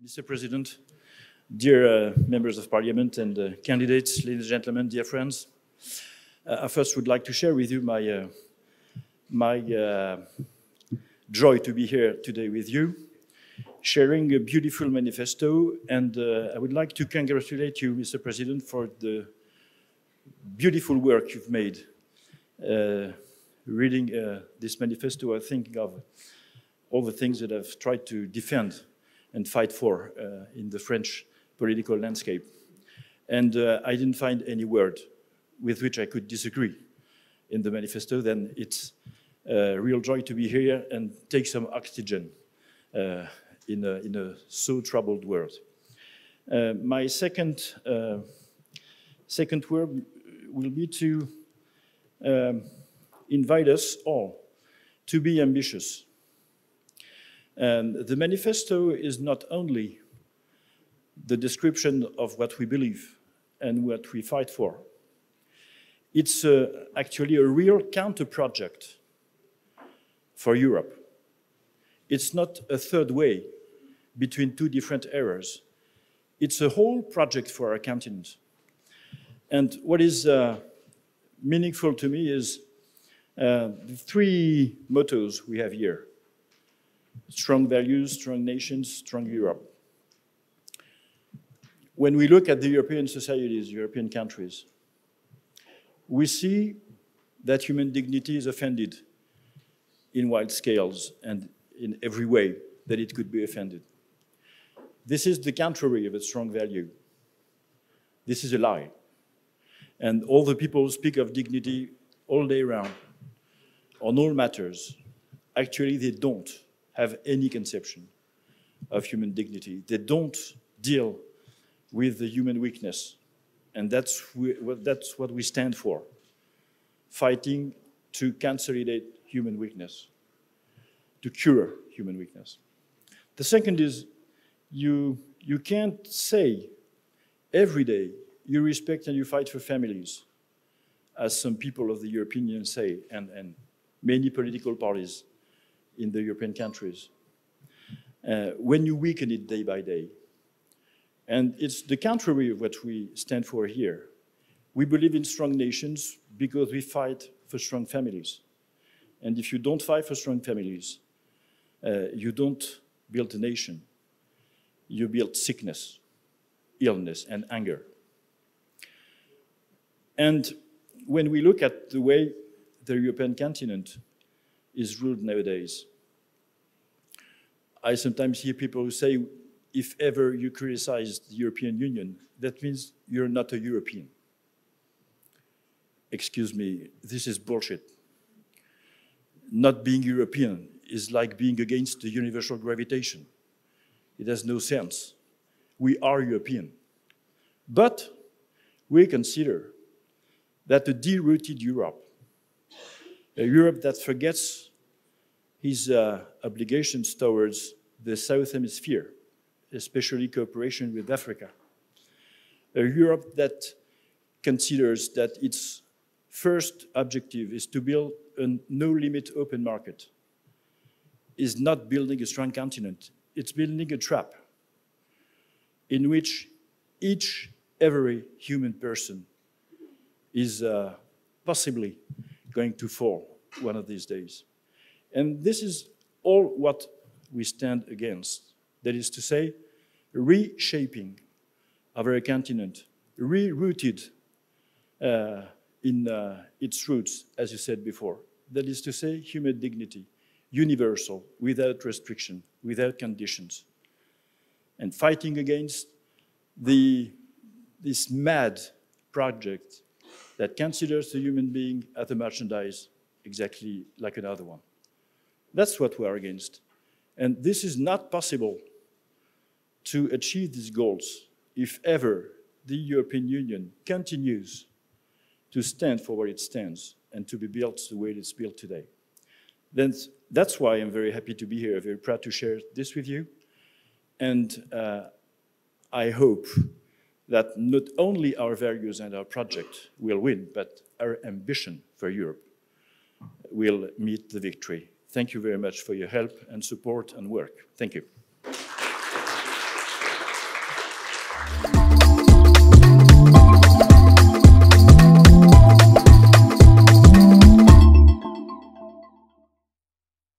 Mr. President, dear members of Parliament and candidates, ladies and gentlemen, dear friends, I first would like to share with you my joy to be here today with you, sharing a beautiful manifesto, and I would like to congratulate you, Mr. President, for the beautiful work you've made. Reading this manifesto, I'm thinking of all the things that I've tried to defend and fight for in the French political landscape. And I didn't find any word with which I could disagree in the manifesto. Then it's a real joy to be here and take some oxygen in a so troubled world. My second word will be to invite us all to be ambitious. The manifesto is not only the description of what we believe and what we fight for. It's actually a real counter-project for Europe. It's not a third way between two different eras. It's a whole project for our continent. And what is meaningful to me is the three mottos we have here: strong values, strong nations, strong Europe. When we look at the European societies, European countries, we see that human dignity is offended in wide scales and in every way that it could be offended. This is the contrary of a strong value. This is a lie. And all the people who speak of dignity all day round on all matters, actually they don't have any conception of human dignity. They don't deal with the human weakness. And that's what we stand for, fighting to consolidate human weakness, to cure human weakness. The second is you can't say every day you respect and you fight for families, as some people of the European Union say, and many political parties in the European countries, when you weaken it day by day. And it's the contrary of what we stand for here. We believe in strong nations because we fight for strong families. And if you don't fight for strong families, you don't build a nation. You build sickness, illness, and anger. And when we look at the way the European continent is ruled nowadays, I sometimes hear people who say, if ever you criticize the European Union, that means you're not a European. Excuse me, this is bullshit. Not being European is like being against the universal gravitation. It has no sense. We are European. But we consider that a de-rooted Europe, a Europe that forgets his obligations towards the South Hemisphere, especially cooperation with Africa, a Europe that considers that its first objective is to build a no-limit open market, is not building a strong continent. It's building a trap in which every human person is possibly going to fall one of these days. And this is all what we stand against. That is to say, reshaping of our continent, re-rooted in its roots, as you said before. That is to say, human dignity, universal, without restriction, without conditions. And fighting against this mad project that considers the human being as a merchandise exactly like another one. That's what we are against. And this is not possible to achieve these goals if ever the European Union continues to stand for what it stands and to be built the way it's built today. Then that's why I'm very happy to be here, very proud to share this with you. And I hope that not only our values and our project will win, but our ambition for Europe will meet the victory. Thank you very much for your help and support and work. Thank you.